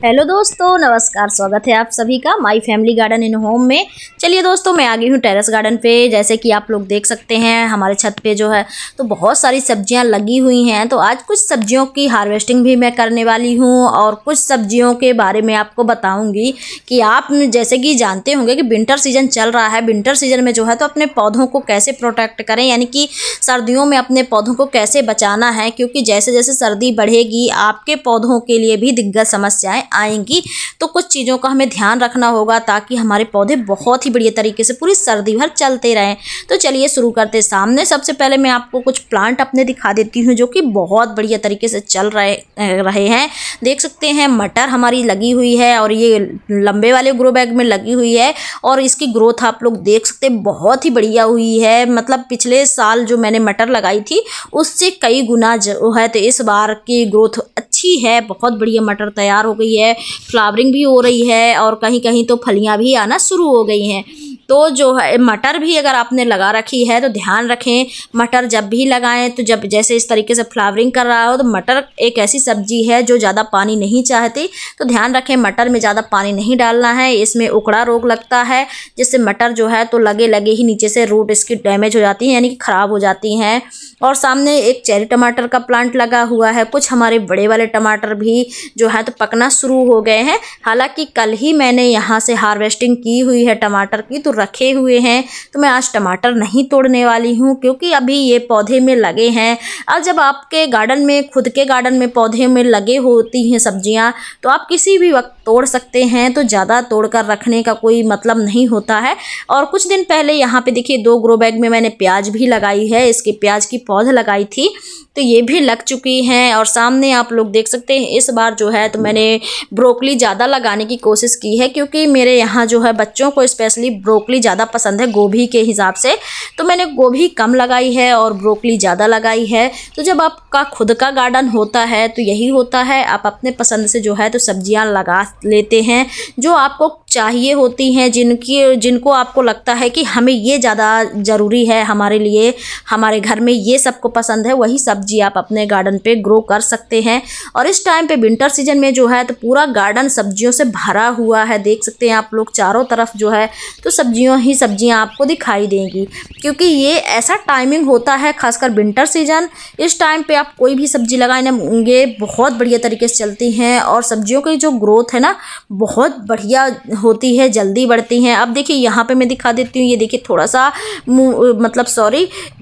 Hello दोस्तों, नमस्कार। स्वागत है आप सभी का my family garden in home में। चलिए दोस्तों, मैं आ गई हूँ टेरेस गार्डन पे। जैसे कि आप लोग देख सकते हैं हमारे छत पे जो है तो बहुत सारी सब्जियां लगी हुई हैं। तो आज कुछ सब्जियों की हार्वेस्टिंग भी मैं करने वाली हूँ और कुछ सब्जियों के बारे में आपको बताऊंगी कि आप जैसे कि जानते होंगे कि विंटर सीजन चल रहा है। विंटर सीजन में जो है तो अपने पौधों को कैसे प्रोटेक्ट करें, यानी कि सर्दियों में अपने पौधों को कैसे बचाना है, क्योंकि जैसे जैसे सर्दी बढ़ेगी आपके पौधों के लिए भी दिग्गज समस्याएं आएंगी। तो कुछ चीज़ों का हमें ध्यान रखना होगा ताकि हमारे पौधे बहुत ही बढ़िया तरीके से पूरी सर्दी भर चलते रहें। तो चलिए शुरू करते हैं। सामने सबसे पहले मैं आपको कुछ प्लांट अपने दिखा देती हूँ जो कि बहुत बढ़िया तरीके से चल रहे हैं। देख सकते हैं मटर हमारी लगी हुई है और ये लंबे वाले ग्रो बैग में लगी हुई है और इसकी ग्रोथ आप लोग देख सकते हैं बहुत ही बढ़िया हुई है। मतलब पिछले साल जो मैंने मटर लगाई थी उससे कई गुना जो है तो इस बार की ग्रोथ अच्छी है। बहुत बढ़िया मटर तैयार हो गई है, फ्लावरिंग भी हो रही है और कहीं कहीं तो फलियां भी आना शुरू हो गई हैं। तो जो है मटर भी अगर आपने लगा रखी है तो ध्यान रखें, मटर जब भी लगाएं तो जब जैसे इस तरीके से फ्लावरिंग कर रहा हो तो मटर एक ऐसी सब्जी है जो ज़्यादा पानी नहीं चाहती। तो ध्यान रखें मटर में ज़्यादा पानी नहीं डालना है, इसमें उकड़ा रोग लगता है जिससे मटर जो है तो लगे लगे ही नीचे से रूट इसकी डैमेज हो जाती है, यानी कि ख़राब हो जाती हैं। और सामने एक चेरी टमाटर का प्लांट लगा हुआ है। कुछ हमारे बड़े वाले टमाटर भी जो है तो पकना शुरू हो गए हैं। हालांकि कल ही मैंने यहाँ से हार्वेस्टिंग की हुई है टमाटर की, तो रखे हुए हैं। तो मैं आज टमाटर नहीं तोड़ने वाली हूँ क्योंकि अभी ये पौधे में लगे हैं। और जब आपके गार्डन में, खुद के गार्डन में पौधे में लगे होती हैं सब्जियाँ, तो आप किसी भी वक्त तोड़ सकते हैं। तो ज़्यादा तोड़ कर रखने का कोई मतलब नहीं होता है। और कुछ दिन पहले यहाँ पे देखिए 2 ग्रो बैग में मैंने प्याज भी लगाई है। इसकी प्याज की पौध लगाई थी तो ये भी लग चुकी हैं। और सामने आप लोग देख सकते हैं इस बार जो है तो मैंने ब्रोकली ज़्यादा लगाने की कोशिश की है क्योंकि मेरे यहाँ जो है बच्चों को स्पेशली ब्रोकली ज़्यादा पसंद है गोभी के हिसाब से। तो मैंने गोभी कम लगाई है और ब्रोकली ज़्यादा लगाई है। तो जब आपका खुद का गार्डन होता है तो यही होता है, आप अपने पसंद से जो है तो सब्जियाँ लगा लेते हैं जो आपको चाहिए होती हैं, जिनको आपको लगता है कि हमें ये ज़्यादा ज़रूरी है हमारे लिए, हमारे घर में ये सबको पसंद है, वही सब्जी आप अपने गार्डन पे ग्रो कर सकते हैं। और इस टाइम पे विंटर सीजन में जो है तो पूरा गार्डन सब्जियों से भरा हुआ है। देख सकते हैं आप लोग चारों तरफ जो है तो सब्जियों ही सब्जियां आपको दिखाई देंगी क्योंकि ये ऐसा टाइमिंग होता है, खासकर विंटर सीजन। इस टाइम पे आप कोई भी सब्जी लगाएंगे बहुत बढ़िया तरीके से चलती हैं और सब्जियों की जो ग्रोथ है ना बहुत बढ़िया होती है, जल्दी बढ़ती हैं। अब देखिए यहाँ पे मैं दिखा देती हूँ, ये देखिए थोड़ा सा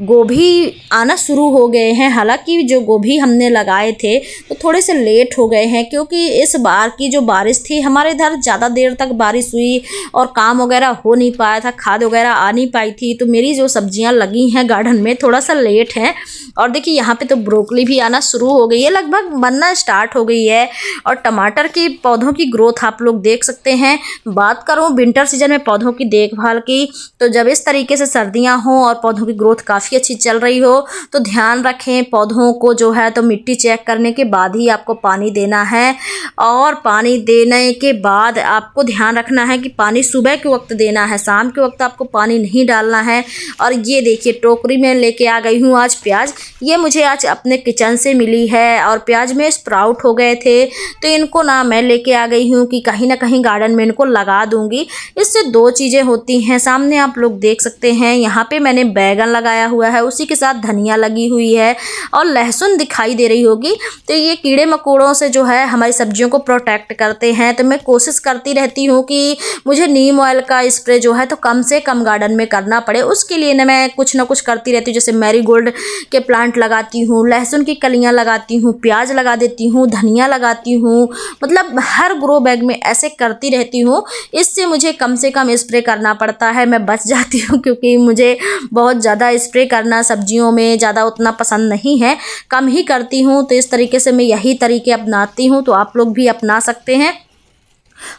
गोभी आना शुरू हो गए हैं। हालांकि जो गोभी हमने लगाए थे तो थोड़े से लेट हो गए हैं क्योंकि इस बार की जो बारिश थी हमारे इधर ज़्यादा देर तक बारिश हुई और काम वगैरह हो नहीं पाया था, खाद वगैरह आ नहीं पाई थी। तो मेरी जो सब्जियां लगी हैं गार्डन में थोड़ा सा लेट हैं। और देखिए यहाँ पे तो ब्रोकली भी आना शुरू हो गई है, लगभग बनना स्टार्ट हो गई है। और टमाटर की पौधों की ग्रोथ आप लोग देख सकते हैं। बात करूँ विंटर सीजन में पौधों की देखभाल की, तो जब इस तरीके से सर्दियाँ हों और पौधों की ग्रोथ काफ़ी अच्छी चल रही हो तो ध्यान रखें पौधों को जो है तो मिट्टी चेक करने के बाद ही आपको पानी देना है। और पानी देने के बाद आपको ध्यान रखना है कि पानी सुबह के वक्त देना है, शाम के वक्त आपको पानी नहीं डालना है। और ये देखिए टोकरी में लेके आ गई हूँ आज प्याज। ये मुझे आज अपने किचन से मिली है और प्याज में स्प्राउट हो गए थे तो इनको ना मैं लेके आ गई हूँ कि कहीं ना कहीं गार्डन में इनको लगा दूंगी। इससे 2 चीज़ें होती हैं। सामने आप लोग देख सकते हैं यहाँ पे मैंने बैगन लगाया हुआ है, उसी के साथ धनिया लगी हुई है और लहसुन दिखाई दे रही होगी। तो ये कीड़े मकोड़ों से जो है हमारी सब्जियों को प्रोटेक्ट करते हैं। तो मैं कोशिश करती रहती हूँ कि मुझे नीम ऑयल का स्प्रे जो है तो कम से कम गार्डन में करना पड़े। उसके लिए मैं कुछ ना कुछ करती रहती हूँ, जैसे मैरीगोल्ड के प्लांट लगाती हूँ, लहसुन की कलियाँ लगाती हूँ, प्याज लगा देती हूँ, धनिया लगाती हूँ। मतलब हर ग्रो बैग में ऐसे करती रहती हूँ। इससे मुझे कम से कम स्प्रे करना पड़ता है, मैं बच जाती हूँ क्योंकि मुझे बहुत ज़्यादा स्प्रे करना सब्जियों में ज़्यादा उतना पसंद नहीं है, कम ही करती हूँ। तो इस तरीके से मैं यही तरीके अपनाती हूँ, तो आप लोग भी अपना सकते हैं।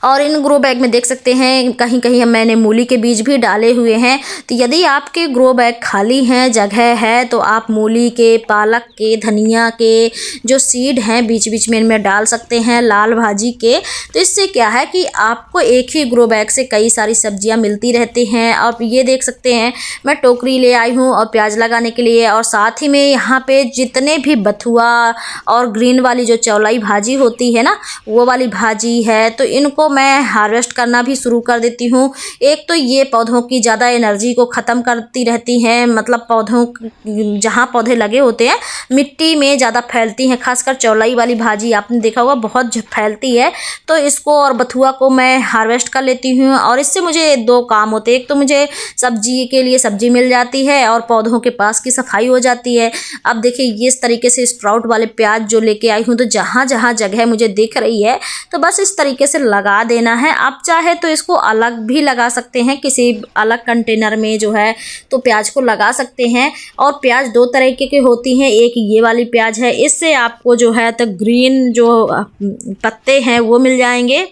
और इन ग्रो बैग में देख सकते हैं कहीं कहीं मैंने मूली के बीज भी डाले हुए हैं। तो यदि आपके ग्रो बैग खाली हैं, जगह है, तो आप मूली के, पालक के, धनिया के जो सीड हैं बीच बीच में इनमें डाल सकते हैं, लाल भाजी के। तो इससे क्या है कि आपको एक ही ग्रो बैग से कई सारी सब्जियां मिलती रहती हैं। और ये देख सकते हैं मैं टोकरी ले आई हूँ और प्याज लगाने के लिए, और साथ ही में यहाँ पे जितने भी बथुआ और ग्रीन वाली जो चौलाई भाजी होती है ना, वो वाली भाजी है, तो इनको मैं हार्वेस्ट करना भी शुरू कर देती हूँ। एक तो ये पौधों की ज़्यादा एनर्जी को ख़त्म करती रहती हैं, मतलब पौधों जहाँ पौधे लगे होते हैं मिट्टी में ज़्यादा फैलती हैं, खासकर चौलाई वाली भाजी आपने देखा होगा बहुत फैलती है। तो इसको और बथुआ को मैं हार्वेस्ट कर लेती हूँ, और इससे मुझे दो काम होते हैं। एक तो मुझे सब्जी के लिए सब्जी मिल जाती है और पौधों के पास की सफाई हो जाती है। अब देखिए ये इस तरीके से स्प्राउट वाले प्याज जो लेके आई हूँ, तो जहाँ जहाँ जगह मुझे दिख रही है तो बस इस तरीके से लगा देना है। आप चाहे तो इसको अलग भी लगा सकते हैं, किसी अलग कंटेनर में जो है तो प्याज को लगा सकते हैं। और प्याज दो तरीके की होती हैं, एक ये वाली प्याज है, इससे आपको जो है तो ग्रीन जो पत्ते हैं वो मिल जाएंगे,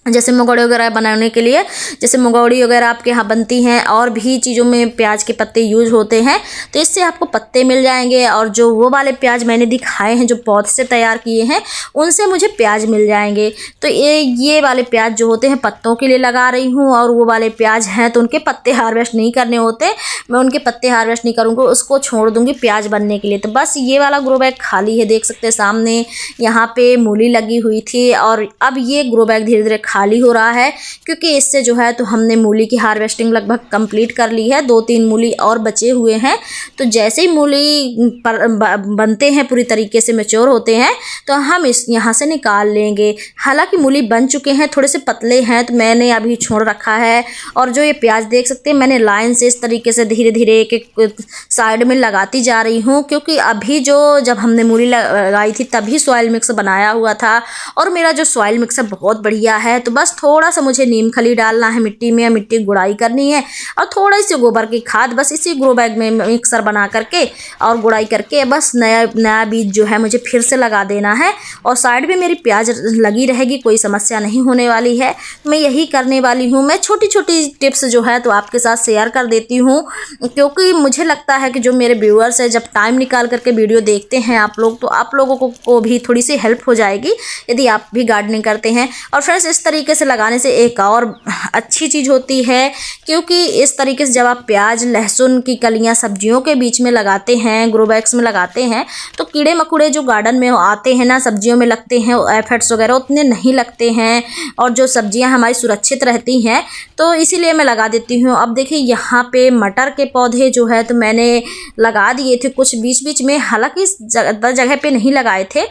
जैसे मंगोड़ी वगैरह बनाने के लिए, जैसे मंगोड़ी वगैरह आपके यहाँ बनती हैं, और भी चीज़ों में प्याज के पत्ते यूज होते हैं, तो इससे आपको पत्ते मिल जाएंगे। और जो वो वाले प्याज मैंने दिखाए हैं जो पौधे से तैयार किए हैं, उनसे मुझे प्याज मिल जाएंगे। तो ये वाले प्याज जो होते हैं पत्तों के लिए लगा रही हूँ, और वो वाले प्याज हैं तो उनके पत्ते हार्वेस्ट नहीं करने होते, मैं उनके पत्ते हार्वेस्ट नहीं करूँगी, उसको छोड़ दूँगी प्याज बनने के लिए। तो बस ये वाला ग्रो बैग खाली है, देख सकते हैं सामने यहाँ पे मूली लगी हुई थी, और अब ये ग्रो बैग धीरे धीरे खाली हो रहा है, क्योंकि इससे जो है तो हमने मूली की हार्वेस्टिंग लगभग कंप्लीट कर ली है। 2-3 मूली और बचे हुए हैं, तो जैसे ही मूली बनते हैं पूरी तरीके से मैच्योर होते हैं तो हम इस यहाँ से निकाल लेंगे। हालांकि मूली बन चुके हैं, थोड़े से पतले हैं, तो मैंने अभी छोड़ रखा है। और जो ये प्याज देख सकते हैं मैंने लाइन से इस तरीके से धीरे धीरे एक एक साइड में लगाती जा रही हूँ, क्योंकि अभी जब हमने मूली लगाई थी तभी सॉइल मिक्स बनाया हुआ था, और मेरा जो सॉइल मिक्स है बहुत बढ़िया है। तो बस थोड़ा सा मुझे नीम खली डालना है मिट्टी में, मिट्टी गुड़ाई करनी है, और थोड़ी सी गोबर की खाद बस इसी ग्रो बैग में मिक्सर बना करके और गुड़ाई करके बस नया बीज जो है मुझे फिर से लगा देना है। और साइड में मेरी प्याज लगी रहेगी, कोई समस्या नहीं होने वाली है। मैं यही करने वाली हूँ। मैं छोटी छोटी टिप्स जो है तो आपके साथ शेयर कर देती हूँ, क्योंकि मुझे लगता है कि जो मेरे व्यूअर्स है जब टाइम निकाल करके वीडियो देखते हैं आप लोग, तो आप लोगों को भी थोड़ी सी हेल्प हो जाएगी यदि आप भी गार्डनिंग करते हैं। और फ्रेंड्स इस तरीके से लगाने से एक और अच्छी चीज़ होती है, क्योंकि इस तरीके से जब आप प्याज लहसुन की कलियां सब्जियों के बीच में लगाते हैं, ग्रो बैग्स में लगाते हैं, तो कीड़े मकोड़े जो गार्डन में आते हैं ना, सब्जियों में लगते हैं, एफिड्स वगैरह उतने नहीं लगते हैं, और जो सब्जियां हमारी सुरक्षित रहती हैं, तो इसीलिए मैं लगा देती हूँ। अब देखिए यहाँ पे मटर के पौधे जो है तो मैंने लगा दिए थे कुछ बीच बीच में, हालांकि ज़्यादा जगह पे नहीं लगाए थे,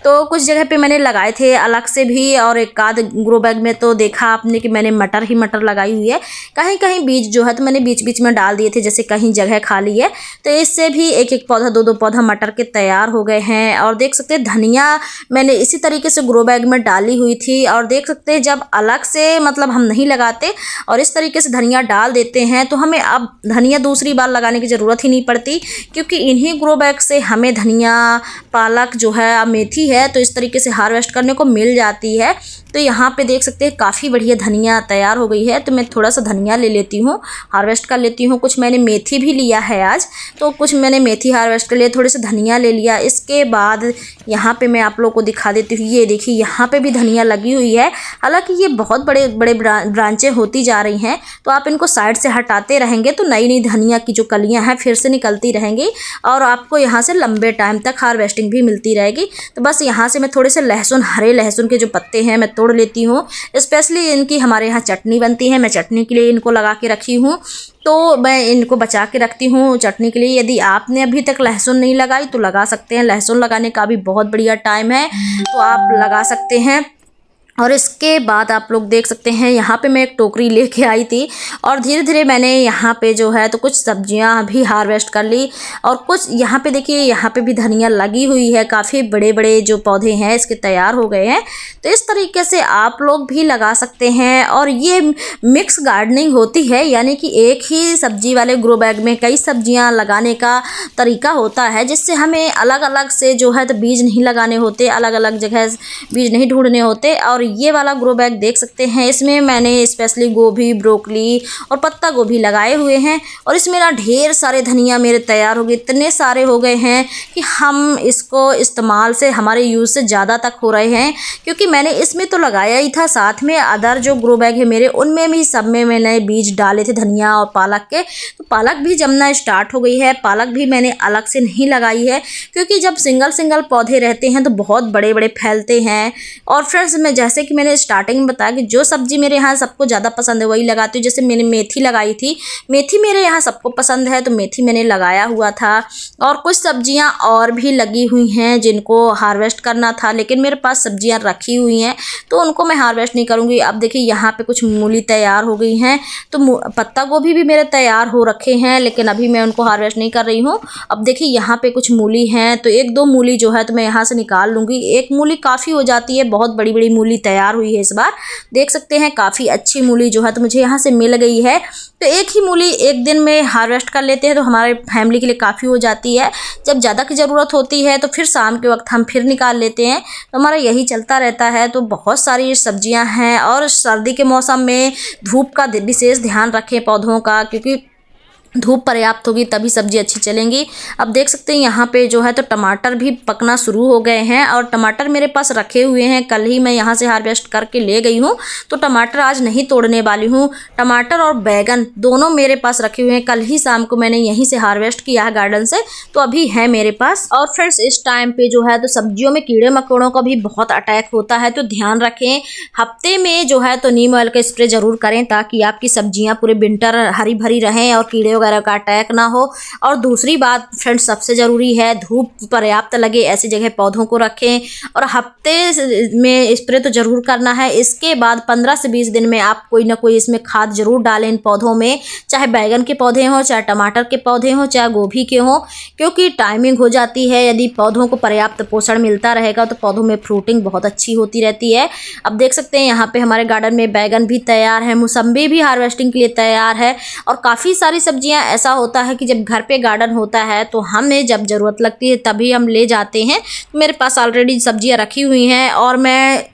तो कुछ जगह पे मैंने लगाए थे अलग से भी, और एक आध ग्रो बैग में तो देखा आपने कि मैंने मटर ही मटर लगाई हुई है। कहीं कहीं बीज जो है तो मैंने बीच बीच में डाल दिए थे, जैसे कहीं जगह खाली है, तो इससे भी एक एक पौधा दो पौधा मटर के तैयार हो गए हैं। और देख सकते हैं धनिया मैंने इसी तरीके से ग्रो बैग में डाली हुई थी, और देख सकते हैं जब अलग से मतलब हम नहीं लगाते और इस तरीके से धनिया डाल देते हैं, तो हमें अब धनिया दूसरी बार लगाने की ज़रूरत ही नहीं पड़ती, क्योंकि इन्हीं ग्रो बैग से हमें धनिया, पालक जो है, मेथी है, तो इस तरीके से हार्वेस्ट करने को मिल जाती है। तो यहाँ पे देख सकते हैं काफ़ी बढ़िया धनिया तैयार हो गई है, तो मैं थोड़ा सा धनिया ले लेती हूँ, हार्वेस्ट कर लेती हूँ। कुछ मैंने मेथी भी लिया है आज, तो कुछ मैंने मेथी हार्वेस्ट कर लिया, थोड़े से धनिया ले लिया। इसके बाद यहाँ पे मैं आप लोगों को दिखा देती हूँ, ये देखिए यहाँ पे भी धनिया लगी हुई है। हालांकि ये बहुत बड़े बड़े ब्रांचें होती जा रही हैं, तो आप इनको साइड से हटाते रहेंगे तो नई नई धनिया की जो कलियाँ हैं फिर से निकलती रहेंगी, और आपको यहाँ से लंबे टाइम तक हार्वेस्टिंग भी मिलती रहेगी। तो बस यहाँ से मैं थोड़े से लहसुन, हरे लहसुन के जो पत्ते हैं मैं तोड़ लेती हूँ। स्पेशली इनकी हमारे यहाँ चटनी बनती है, मैं चटनी के लिए इनको लगा के रखी हूँ, तो मैं इनको बचा के रखती हूँ चटनी के लिए। यदि आपने अभी तक लहसुन नहीं लगाई तो लगा सकते हैं, लहसुन लगाने का भी बहुत बढ़िया टाइम है, तो आप लगा सकते हैं। और इसके बाद आप लोग देख सकते हैं यहाँ पे मैं एक टोकरी लेके आई थी, और धीरे धीरे मैंने यहाँ पे जो है तो कुछ सब्जियाँ भी हार्वेस्ट कर ली, और कुछ यहाँ पे देखिए यहाँ पे भी धनिया लगी हुई है, काफ़ी बड़े बड़े जो पौधे हैं इसके तैयार हो गए हैं। तो इस तरीके से आप लोग भी लगा सकते हैं, और ये मिक्स गार्डनिंग होती है, यानी कि एक ही सब्जी वाले ग्रो बैग में कई सब्जियाँ लगाने का तरीका होता है, जिससे हमें अलग अलग से जो है तो बीज नहीं लगाने होते, अलग अलग जगह बीज नहीं ढूंढने होते। और ये वाला ग्रो बैग देख सकते हैं, इसमें मैंने स्पेशली गोभी, ब्रोकली और पत्ता गोभी लगाए हुए हैं। और इसमें ना ढेर सारे धनिया मेरे तैयार हो गए, इतने सारे हो गए हैं कि हम इसको इस्तेमाल से, हमारे यूज़ से ज़्यादा तक हो रहे हैं। क्योंकि मैंने इसमें तो लगाया ही था, साथ में अदर जो ग्रो बैग है मेरे, उनमें भी सब में मैंने बीज डाले थे धनिया और पालक के। तो पालक भी जमना स्टार्ट हो गई है। पालक भी मैंने अलग से नहीं लगाई है, क्योंकि जब सिंगल सिंगल पौधे रहते हैं तो बहुत बड़े बड़े फैलते हैं। और फ्रेंड्स, मैं जैसे कि मैंने स्टार्टिंग में बताया कि जो सब्जी मेरे यहाँ सबको ज़्यादा पसंद है वही लगाती हूँ। जैसे मैंने मेथी लगाई थी, मेथी मेरे यहाँ सबको पसंद है तो मेथी मैंने लगाया हुआ था। और कुछ सब्जियाँ और भी लगी हुई हैं जिनको हार्वेस्ट करना था, लेकिन मेरे पास सब्जियाँ रखी हुई हैं तो उनको मैं हार्वेस्ट नहीं करूँगी। अब देखिए यहाँ पे कुछ मूली तैयार हो गई हैं, तो पत्ता गोभी भी मेरे तैयार हो रखे हैं, लेकिन अभी मैं उनको हार्वेस्ट नहीं कर रही हूँ। अब देखिए यहाँ पे कुछ मूली हैं, तो एक दो मूली जो है तो मैं यहाँ से निकाल लूँगी। एक मूली काफ़ी हो जाती है, बहुत बड़ी बड़ी मूली तैयार हुई है इस बार, देख सकते हैं। काफ़ी अच्छी मूली जो है तो मुझे यहाँ से मिल गई है। तो एक ही मूली एक दिन में हार्वेस्ट कर लेते हैं तो हमारे फैमिली के लिए काफ़ी हो जाती है। जब ज़्यादा की ज़रूरत होती है तो फिर शाम के वक्त हम फिर निकाल लेते हैं। तो हमारा यही चलता रहता है। तो बहुत सारी सब्जियां हैं, और सर्दी के मौसम में धूप का विशेष ध्यान रखें पौधों का, क्योंकि धूप पर्याप्त होगी तभी सब्जी अच्छी चलेंगी। अब देख सकते हैं यहाँ पे जो है तो टमाटर भी पकना शुरू हो गए हैं, और टमाटर मेरे पास रखे हुए हैं, कल ही मैं यहाँ से हार्वेस्ट करके ले गई हूँ, तो टमाटर आज नहीं तोड़ने वाली हूँ। टमाटर और बैगन दोनों मेरे पास रखे हुए हैं, कल ही शाम को मैंने यहीं से हार्वेस्ट किया है गार्डन से, तो अभी है मेरे पास। और फ्रेंड्स, इस टाइम पे जो है तो सब्जियों में कीड़े मकोड़ों का भी बहुत अटैक होता है, तो ध्यान रखें। हफ्ते में जो है तो नीम ऑयल का स्प्रे जरूर करें, ताकि आपकी सब्जियाँ पूरे विंटर हरी भरी रहें और कीड़े वगैरह का अटैक ना हो। और दूसरी बात फ्रेंड्स, सबसे ज़रूरी है धूप पर्याप्त लगे ऐसी जगह पौधों को रखें, और हफ्ते में स्प्रे तो ज़रूर करना है। इसके बाद 15 से 20 दिन में आप कोई ना कोई इसमें खाद ज़रूर डालें इन पौधों में, चाहे बैगन के पौधे हों, चाहे टमाटर के पौधे हों, चाहे गोभी के हों, क्योंकि टाइमिंग हो जाती है। यदि पौधों को पर्याप्त पोषण मिलता रहेगा तो पौधों में फ्रूटिंग बहुत अच्छी होती रहती है। अब देख सकते हैं यहाँ पे हमारे गार्डन में बैगन भी तैयार है, मौसम्बी भी हार्वेस्टिंग के लिए तैयार है, और काफ़ी सारी सब्जियां। ऐसा होता है कि जब घर पे गार्डन होता है तो हमें जब ज़रूरत लगती है तभी हम ले जाते हैं। मेरे पास ऑलरेडी सब्जियां रखी हुई हैं, और मैं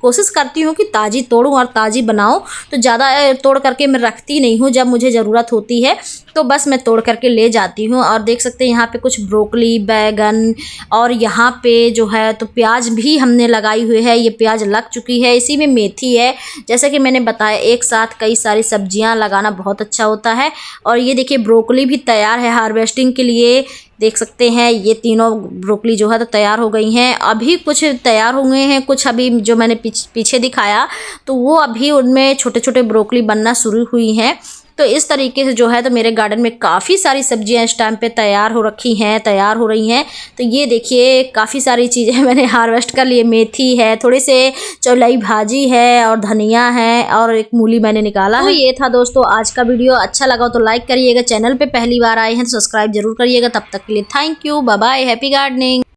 कोशिश करती हूँ कि ताज़ी तोड़ूँ और ताज़ी बनाऊँ, तो ज़्यादा तोड़ करके मैं रखती नहीं हूँ। जब मुझे ज़रूरत होती है तो बस मैं तोड़ करके ले जाती हूँ। और देख सकते हैं यहाँ पे कुछ ब्रोकली, बैगन, और यहाँ पे जो है तो प्याज भी हमने लगाई हुई है, ये प्याज लग चुकी है। इसी में मेथी है। जैसे कि मैंने बताया, एक साथ कई सारी सब्जियाँ लगाना बहुत अच्छा होता है। और ये देखिए ब्रोकली भी तैयार है हार्वेस्टिंग के लिए, देख सकते हैं। ये तीनों ब्रोकली जो है तो तैयार हो गई हैं। अभी कुछ तैयार हुए हैं, कुछ अभी जो मैंने पीछे दिखाया तो वो अभी उनमें छोटे छोटे ब्रोकली बनना शुरू हुई हैं। तो इस तरीके से जो है तो मेरे गार्डन में काफ़ी सारी सब्जियां इस टाइम पे तैयार हो रखी हैं, तैयार हो रही हैं। तो ये देखिए काफ़ी सारी चीज़ें मैंने हार्वेस्ट कर लिए। मेथी है, थोड़े से चौलाई भाजी है, और धनिया है, और एक मूली मैंने निकाला है। तो ये था दोस्तों आज का वीडियो। अच्छा लगा तो लाइक करिएगा, चैनल पर पहली बार आए हैं तो सब्सक्राइब जरूर करिएगा। तब तक के लिए thank you, bye bye, happy gardening.